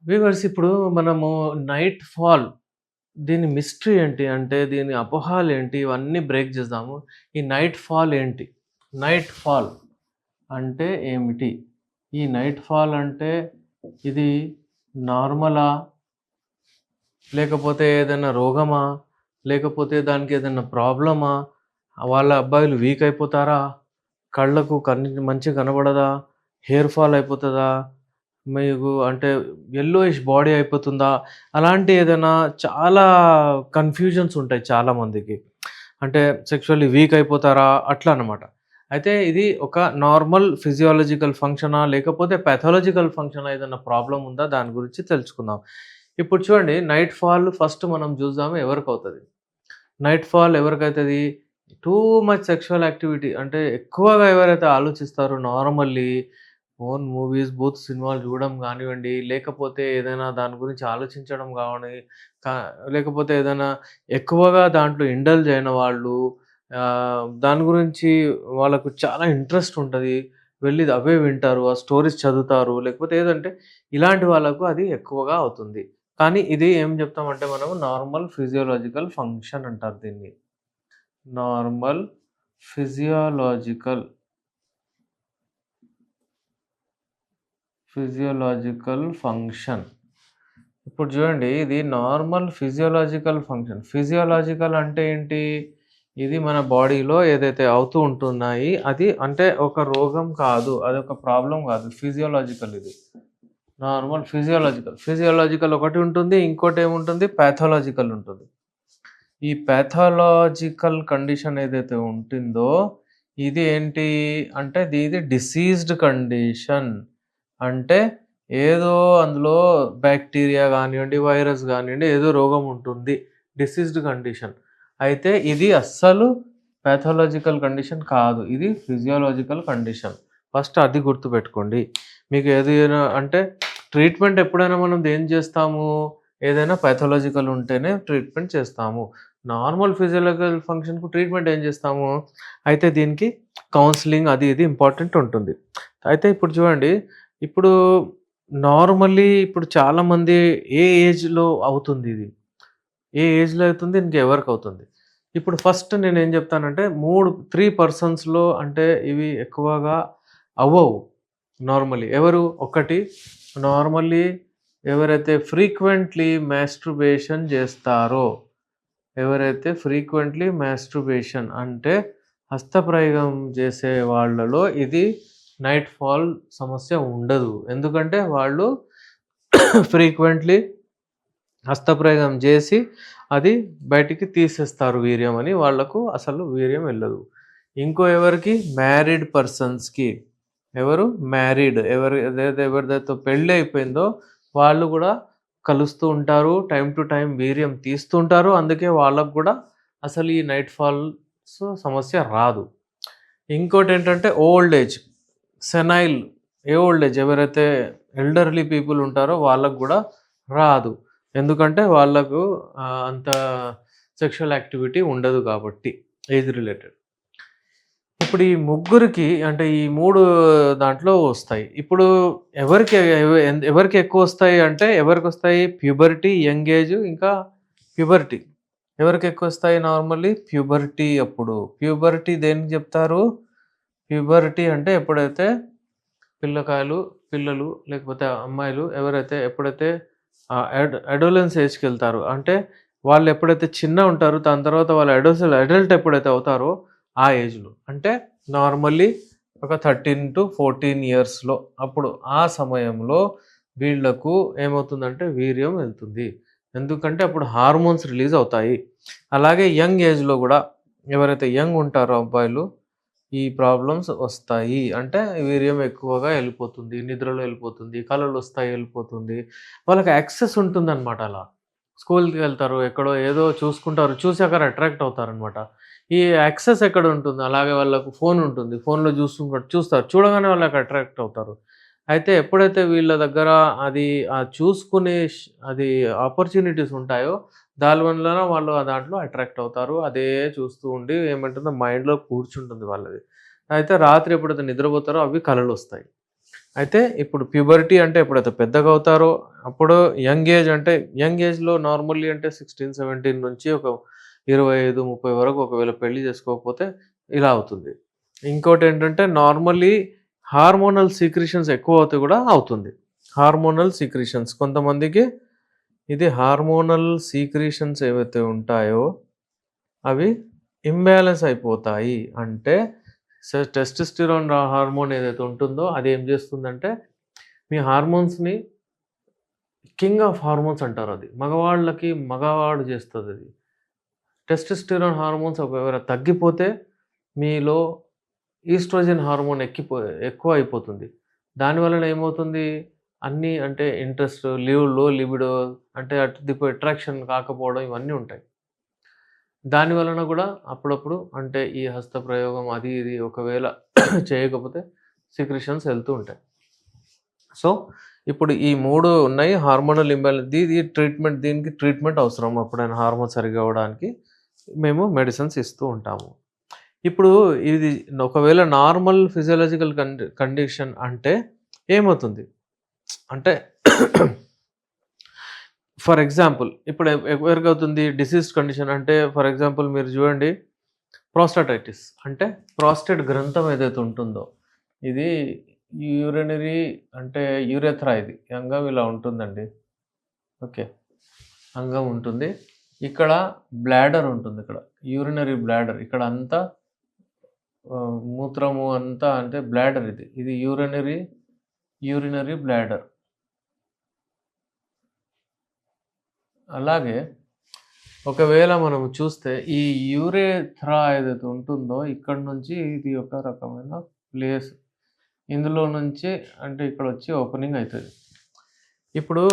Viewers ఇప్పుడు మనము night fall దీని మిస్టరీ ఏంటి? అంటే దీని అపోహలేంటి? ఇవన్నీ బ్రేక్ చేద్దాము. ఈ నైట్ ఫాల్ ఏంటి? నైట్ ఫాల్ అంటే ఏమిటి? ఈ నైట్ ఫాల్ అంటే ఇది నార్మలా? లేకపోతే ఏదైనా రోగమా? లేకపోతే దానికి ఏదైనా ప్రాబ్లమా? వాళ్ళ అబ్బాయిలు వీక్ అయిపోతారా? కళ్ళకు మంచిగా కనబడదా? Hair fall అయిపోతదా? మీకు అంటే యెల్లోయిష్ బాడీ అయిపోతుందా? అలాంటి ఏదైనా చాలా కన్‌ఫ్యూజన్స్ ఉంటాయి చాలామందికి. అంటే సెక్షువల్లీ వీక్ అయిపోతారా? అట్లా అన్నమాట. అయితే ఇది ఒక నార్మల్ ఫిజియోలాజికల్ ఫంక్షనా? లేకపోతే పాథాలజికల్ ఫంక్షనా? ఏదైనా ప్రాబ్లమ్ ఉందా? దాని గురించి తెలుసుకుందాం. ఇప్పుడు చూడండి నైట్ ఫాల్ ఫస్ట్ మనం చూద్దాము ఎవరికవుతది? నైట్ ఫాల్ ఎవరికైతది? టూ మచ్ సెక్షువల్ యాక్టివిటీ అంటే ఎక్కువగా ఎవరైతే ఆలోచిస్తారో నార్మల్లీ ఓన్ మూవీస్, బూత్ సినిమాలు చూడడం గానివ్వండి, లేకపోతే ఏదైనా దాని గురించి ఆలోచించడం గాని, కా లేకపోతే ఏదైనా ఎక్కువగా దాంట్లో ఇండల్జ్ అయిన వాళ్ళు దాని గురించి వాళ్ళకు చాలా ఇంట్రెస్ట్ ఉంటది. వెళ్లి అవే వింటారు. ఆ స్టోరీస్ చదువుతారు. లేకపోతే ఏదంటే ఇలాంటి వాళ్ళకు అది ఎక్కువగా అవుతుంది. కానీ ఇది ఏం జెప్తామంటే మనము నార్మల్ ఫిజియోలాజికల్ ఫంక్షన్ అంటారు దీన్ని. Normal physiological physiological function. ఇప్పుడు చూడండి ఇది నార్మల్ ఫిజియోలాజికల్ ఫంక్షన్. ఫిజియోలాజికల్ అంటే ఏంటి? ఇది మన బాడీలో ఏదైతే అవుతూ ఉంటున్నాయి అది అంటే ఒక రోగం కాదు. అదొక ప్రాబ్లమ్ కాదు. ఫిజియోలాజికల్ ఇది. Normal physiological. ఫిజియోలాజికల్ ఒకటి ఉంటుంది. ఇంకోటేముంటుంది పాథాలజికల్ ఉంటుంది. ఈ పాథాలజికల్ కండిషన్ ఏదైతే ఉంటుందో ఇది ఏంటి అంటే ఇది డిసీజ్డ్ కండిషన్. అంటే ఏదో అందులో బాక్టీరియా గానివ్వండి, వైరస్ గానివ్వండి ఏదో రోగం ఉంటుంది. Diseased condition. అయితే ఇది అస్సలు పాథాలజికల్ కండిషన్ కాదు. ఇది ఫిజియోలాజికల్ కండిషన్. ఫస్ట్ అది గుర్తుపెట్టుకోండి. మీకు ఏదైనా అంటే ట్రీట్మెంట్ ఎప్పుడైనా మనం దేనికి జేస్తాము? ఏదైనా పాథాలజికల్ ఉంటేనే ట్రీట్మెంట్ చేస్తాము. నార్మల్ ఫిజియోలాజికల్ ఫంక్షన్‌కు ట్రీట్మెంట్ ఏం జేస్తాము? అయితే దీనికి కౌన్సెలింగ్ అది ఇది ఇంపార్టెంట్ ఉంటుంది. అయితే ఇప్పుడు చూడండి ఇప్పుడు నార్మల్లీ ఇప్పుడు చాలామంది ఏ ఏజ్‌లో అవుతుందిది? ఏ ఏజ్‌లో అవుతుంది? ఇంకెవరికవుతుంది? ఇప్పుడు ఫస్ట్ నేనేం జెప్తానంటే 3 పర్సన్స్‌లో అంటే ఇవి ఎక్కువగా అవ్వవు నార్మల్లీ. ఎవరు? ఒకటి నార్మల్లీ ఎవరైతే ఫ్రీక్వెంట్‌లీ మాస్టర్బేషన్ జేస్తారో, ఎవరైతే ఫ్రీక్వెంట్‌లీ మాస్టర్బేషన్ అంటే హస్తప్రయోగం చేసే వాళ్ళలో ఇది నైట్ ఫాల్ సమస్య ఉండదు. ఎందుకంటే వాళ్ళు ఫ్రీక్వెంట్‌లీ హస్తప్రయోగం జేసి అది బయటికి తీసేస్తారు వీర్యం అని వాళ్ళకు అసలు వీర్యం ఎళ్ళదు. ఇంకో ఎవరికి మ్యారీడ్ పర్సన్స్‌కి ఎవరు మ్యారీడ్ ఎవరిదైతే పెళ్లి అయిపోయిందో వాళ్ళు గూడా కలుస్తూ ఉంటారు. టైమ్ టు టైమ్ వీర్యం తీస్తూ ఉంటారు. అందుకే వాళ్ళకి గూడా అసలు ఈ నైట్ ఫాల్స్ సమస్య రాదు. ఇంకోటేంటంటే old age, senile old age ఎవరైతే ఎల్డర్లీ పీపుల్ ఉంటారో వాళ్ళకి గూడా రాదు. ఎందుకంటే వాళ్ళకు అంత సెక్షువల్ యాక్టివిటీ ఉండదు కాబట్టి ఏజ్ రిలేటెడ్. ఇప్పుడు ఈ ముగ్గురికి అంటే ఈ 3 దాంట్లో వస్తాయి. ఇప్పుడు ఎవరికి ఎక్కువొస్తాయి అంటే ఎవరికొస్తాయి? ప్యూబర్టీ, యంగ్ ఏజ్ ఇంకా ప్యూబర్టీ. ఎవరికెక్కువొస్తాయి నార్మల్లీ? ప్యూబర్టీ అప్పుడు. ప్యూబర్టీ దేనికి జెప్తారు? ప్యూబర్టీ అంటే ఎప్పుడైతే పిల్లలు లేకపోతే అమ్మాయిలు ఎవరైతే ఎప్పుడైతే అడోలెన్స్ ఏజ్‌కెళ్తారో అంటే వాళ్ళు ఎప్పుడైతే చిన్నగుంటారో దాని తర్వాత వాళ్ళు అడల్ట్ ఎప్పుడైతే అవుతారో ఆ ఏజ్‌లో. అంటే నార్మల్లీ ఒక 13-14 ఇయర్స్‌లో అప్పుడు ఆ సమయంలో వీళ్ళకు ఏమవుతుందంటే వీర్యం వెళ్తుంది. ఎందుకంటే అప్పుడు హార్మోన్స్ రిలీజ్ అవుతాయి. అలాగే యంగ్ ఏజ్‌లో గూడా ఎవరైతే యంగ్ ఉంటారో అబ్బాయిలు ఈ ప్రాబ్లమ్స్ వస్తాయి. అంటే వీర్యం ఎక్కువగా ఎళ్ళిపోతుంది. నిద్రలో ఎళ్ళిపోతుంది. కలలొస్తాయి ఎళ్ళిపోతుంది. వాళ్ళకి యాక్సెస్ ఉంటుందనమాట అలా. స్కూల్‌కెళ్తారు. ఎక్కడో ఏదో చూసుకుంటారు. చూసి అక్కడ అట్రాక్ట్ అవుతారనమాట. ఈ యాక్సెస్ ఎక్కడుంటుంది? అలాగే వాళ్ళకు ఫోన్ ఉంటుంది. ఫోన్‌లో చూస్తారు. చూడగానే వాళ్ళకి అట్రాక్ట్ అవుతారు. అయితే ఎప్పుడైతే వీళ్ళ దగ్గర అది చూసుకునే అది ఆపర్చునిటీస్ ఉంటాయో దాని వలన వాళ్ళు ఆ దాంట్లో అట్రాక్ట్ అవుతారు. అదే చూస్తూ ఉండి ఏమంటుందో మైండ్‌లో కూర్చుంటుంది వాళ్ళది. అయితే రాత్రి ఎప్పుడైతే నిద్రపోతారో అవి కలలొస్తాయి. అయితే ఇప్పుడు ప్యూబర్టీ అంటే ఎప్పుడైతే పెద్దగా అవుతారో అప్పుడు యంగ్ ఏజ్ అంటే యంగ్ ఏజ్‌లో నార్మల్లీ అంటే 16, 17 నుంచి ఒక 25, 30 వరకు ఒకవేళ పెళ్లి చేసుకోకపోతే ఇలా అవుతుంది. ఇంకోటేంటంటే నార్మల్లీ హార్మోనల్ సీక్రెషన్స్ ఎక్కువ అవుతే కూడా అవుతుంది. హార్మోనల్ సీక్రెషన్స్ కొంతమందికి ఇది హార్మోనల్ సీక్రెషన్స్ ఏవైతే ఉంటాయో అవి ఇంబాలెన్స్ అయిపోతాయి. అంటే టెస్టోస్టెరాన్ హార్మోన్ ఏదైతే ఉంటుందో అది ఏం చేస్తుందంటే మీ హార్మోన్స్‌ని కింగ్ ఆఫ్ హార్మోన్స్ అంటారది. మగవాళ్ళకి మగవాడు చేస్తదది. టెస్టోస్టెరాన్ హార్మోన్స్ ఒకవేళ తగ్గిపోతే మీలో ఈస్ట్రోజన్ హార్మోన్ ఎక్కువ అయిపోతుంది. దానివలన ఏమవుతుంది? అన్నీ అంటే ఇంట్రెస్ట్, లో లిబిడో అంటే అటు దిక్కు అట్రాక్షన్ కాకపోవడం ఇవన్నీ ఉంటాయి. దాని వలన గూడా అప్పుడప్పుడు అంటే ఈ హస్తప్రయోగం అది ఇది ఒకవేళ చేయకపోతే సెక్రెషన్స్ ఎళ్తూ ఉంటాయి. సో, ఇప్పుడు ఈ 3 ఉన్నాయి. హార్మోనల్ ఇంబాలెన్స్ దీనికి ట్రీట్మెంట్ అవసరం. ఎప్పుడైనా హార్మోన్ సరిగ్గా అవ్వడానికి మేము మెడిసిన్స్ ఇస్తూ ఉంటాము. ఇప్పుడు ఇది ఒకవేళ నార్మల్ ఫిజియోలాజికల్ కండిషన్ అంటే ఏమవుతుంది? అంటే ఫర్ ఎగ్జాంపుల్ ఇప్పుడు ఎవరికవుతుంది డిసీజ్ కండిషన్ అంటే ఫర్ ఎగ్జాంపుల్ మీరు చూడండి ప్రోస్టాటైటిస్ అంటే ప్రాస్టేట్ గ్రంథం ఏదైతే ఉంటుందో ఇది యూరినరీ అంటే యూరెథ్రా ఇది అంగం ఇలా ఉంటుందండి. ఓకే. అంగం ఉంటుంది. ఇక్కడ బ్లాడర్ ఉంటుంది ఇక్కడ. యూరినరీ బ్లాడర్ ఇక్కడ అంతా మూత్రము అంతా అంటే బ్లాడర్ ఇది. ఇది యూరినరీ బ్లాడర్. అలాగే ఒకవేళ మనం చూస్తే ఈ యూరేథ్రా ఏదైతే ఉంటుందో ఇక్కడ నుంచి ఇది ఒక రకమైన ప్లేస్. ఇందులో నుంచి అంటే ఇక్కడొచ్చి ఓపెనింగ్ అయితది. ఇప్పుడు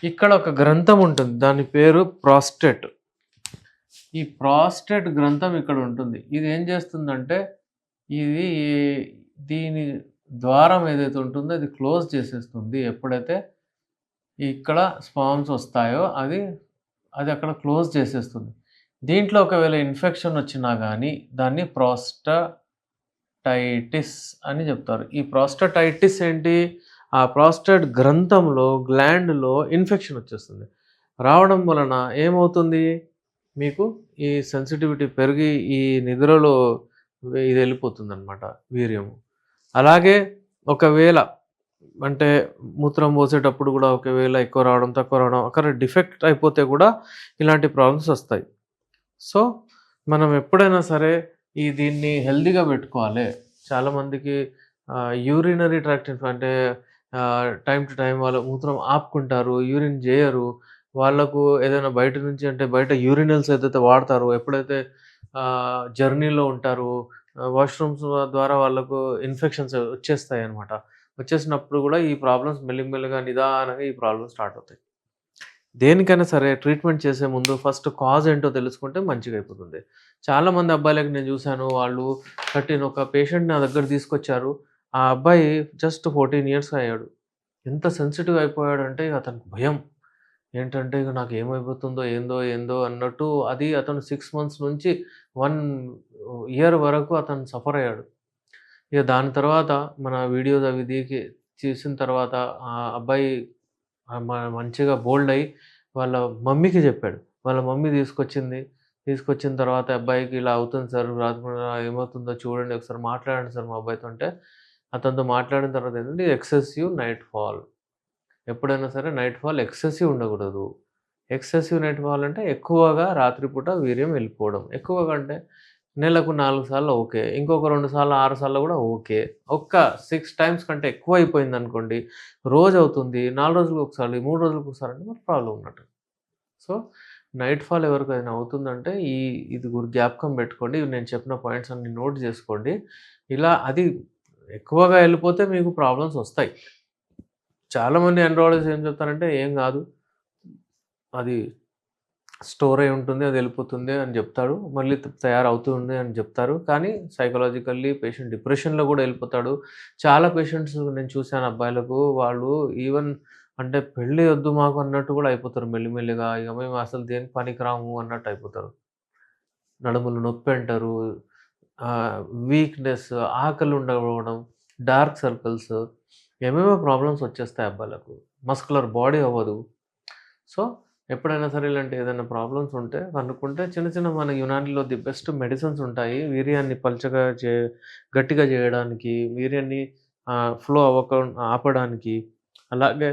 ఇక్కడ ఒక గ్రంథం ఉంటుంది. దాని పేరు ప్రాస్టేట్. ఈ ప్రాస్టేట్ గ్రంథం ఇక్కడ ఉంటుంది. ఇది ఏం చేస్తుందంటే ఇది దీని ద్వారం ఏదైతే ఉంటుందో అది క్లోజ్ చేసేస్తుంది. ఎప్పుడైతే ఇక్కడ స్పామ్స్ వస్తాయో అది అక్కడ క్లోజ్ చేసేస్తుంది. దీంట్లో ఒకవేళ ఇన్ఫెక్షన్ వచ్చినా గానీ దాన్ని ప్రాస్టాటైటిస్ అని చెప్తారు. ఈ ప్రాస్టాటైటిస్ ఏంటి? ఆ ప్రాస్టేట్ గ్రంథంలో గ్లాండ్‌లో ఇన్ఫెక్షన్ వచ్చేస్తుంది. రావడం వలన ఏమవుతుంది? మీకు ఈ సెన్సిటివిటీ పెరిగి ఈ నిద్రలో ఇది వెళ్ళిపోతుందనమాట వీర్యము. అలాగే ఒకవేళ అంటే మూత్రం పోసేటప్పుడు గూడా ఒకవేళ ఎక్కువ రావడం, తక్కువ రావడం అక్కడ డిఫెక్ట్ అయిపోతే గూడా ఇలాంటి ప్రాబ్లమ్స్ ఒస్తాయి. సో, మనం ఎప్పుడైనా సరే దీన్ని హెల్తీగా పెట్టుకోవాలి. చాలామందికి యూరినరీ ట్రాక్ట్ అంటే టైమ్ టు టైమ్ వాళ్ళు మూత్రం ఆపుకుంటారు, యూరిన్ జేయరు. వాళ్ళకు ఏదైనా బయట నుంచి అంటే బయట యూరినల్స్ ఏదైతే వాడతారో ఎప్పుడైతే జర్నీలో ఉంటారో వాష్‌రూమ్స్ ద్వారా వాళ్ళకు ఇన్ఫెక్షన్స్ వచ్చేస్తాయన్నమాట. వచ్చేసినప్పుడు గూడా ఈ ప్రాబ్లమ్స్ మెల్లిగా నిదానంగా ఈ ప్రాబ్లమ్స్ స్టార్ట్ అవుతాయి. దేనికైనా సరే ట్రీట్మెంట్ చేసే ముందు ఫస్ట్ కాజ్ ఏంటో తెలుసుకుంటే మంచిగయిపోతుంది. చాలామంది అబ్బాయిలకి నేను చూసాను. వాళ్ళు ఒక పేషెంట్ నా దగ్గర తీసుకొచ్చారు. ఆ అబ్బాయి జస్ట్ 14 ఇయర్స్ అయ్యాడు. ఎంత సెన్సిటివ్ అయిపోయాడంటే అతనికి భయం. ఏంటంటే ఇక నాకేమైపోతుందో ఏందో అన్నట్టు అది అతను 6 మంత్స్ నుంచి 1 ఇయర్ వరకు అతను సఫర్ అయ్యాడు. ఇక దాని తర్వాత మన వీడియోస్ అవి చేసిన తర్వాత ఆ అబ్బాయి మంచిగా బోల్డ్ అయ్యి వాళ్ళ మమ్మీకి చెప్పాడు. వాళ్ళ మమ్మీ తీసుకొచ్చింది. తీసుకొచ్చిన తర్వాత అబ్బాయికి ఇలా అవుతుంది సార్ రాత్రి ఏమవుతుందో చూడండి ఒకసారి మాట్లాడండి సార్ మా అబ్బాయితో అంటే, అతనితో మాట్లాడిన తర్వాత ఏంటంటే ఎక్సెసివ్ నైట్ ఫాల్. ఎప్పుడైనా సరే నైట్ ఫాల్ ఎక్సెసివ్ ఉండకూడదు. ఎక్సెసివ్ నైట్ ఫాల్ అంటే ఎక్కువగా రాత్రిపూట వీర్యం వెళ్ళిపోవడం. ఎక్కువగా అంటే నెలకు 4 సార్లు ఓకే. ఇంకొక 2 సార్లు, 6 సార్లు గూడా ఓకే. ఒక్క 6 టైమ్స్ కంటే ఎక్కువైపోయిందనుకోండి, రోజవుతుంది, 4 రోజులకొకసారి, 3 రోజులకొకసారి అంటే మరి ప్రాబ్లమ్ ఉన్నట్టు. సో, నైట్ ఫాల్ ఎవరికైనా అవుతుందంటే ఇది జ్ఞాపకం పెట్టుకోండి. నేను చెప్పిన పాయింట్స్ అన్నీ నోట్ జేసుకోండి. ఇలా అది ఎక్కువగా ఎళ్ళిపోతే మీకు ప్రాబ్లమ్స్ ఒస్తాయి. చాలామంది ఎండ్రాలజిస్ట్ ఏం చెప్తారంటే, "ఏం గాదు. అది స్టోర్ అయ్యి ఉంటుంది. అది వెళ్ళిపోతుంది" అని జెప్తాడు. మళ్ళీ తయారవుతుంది అని జెప్తారు. కానీ సైకలాజికల్లీ పేషెంట్ డిప్రెషన్‌లో గూడా ఎళ్ళిపోతాడు. చాలా పేషెంట్స్ నేను చూసాను అబ్బాయిలకు వాళ్ళు ఈవెన్ అంటే పెళ్లి ఒద్దు మాకు అన్నట్టు గూడా అయిపోతారు మెల్లిమెల్లిగా. ఇక మేము అసలు దేనికి పనికిరాము అన్నట్టు అయిపోతారు. నడుములు నొప్పి అంటారు. వీక్‌నెస్, ఆకలి ఉండకపోవడం, డార్క్ సర్కిల్స్ ఏమేమో ప్రాబ్లమ్స్ వచ్చేస్తాయి అబ్బాయిలకు. మస్కులర్ బాడీ అవ్వదు. సో, ఎప్పుడైనా సరే ఇలాంటి ఏదైనా ప్రాబ్లమ్స్ ఉంటే కనుక్కుంటే చిన్న చిన్న మన యునానిలో ది బెస్ట్ మెడిసిన్స్ ఉంటాయి. వీర్యాన్ని పల్చగా గట్టిగా చేయడానికి, వీర్యాన్ని ఫ్లో ఆపడానికి. అలాగే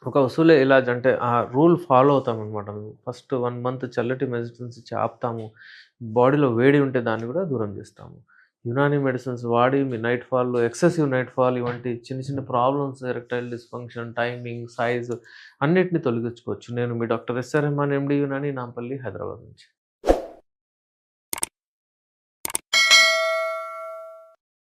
ఒక ఉసూలే ఇలాజ్ అంటే ఆ రూల్ ఫాలో అవుతామనమాట మేము. ఫస్ట్ 1 మంత్ చల్లటి మెడిసిన్స్ ఇచ్చి ఆపుతాము. బాడీలో వేడి ఉంటే దాన్ని కూడా దూరం చేస్తాము. యునాని మెడిసిన్స్ వాడి మీ night fall, excessive night fall ఇవంటి చిన్న చిన్న problems erectile dysfunction, timing, size అన్నిటిని తొలగించుకోవచ్చు. నేను మీ doctor S R. Rehman MD Unani Nampally Hyderabad నుంచి.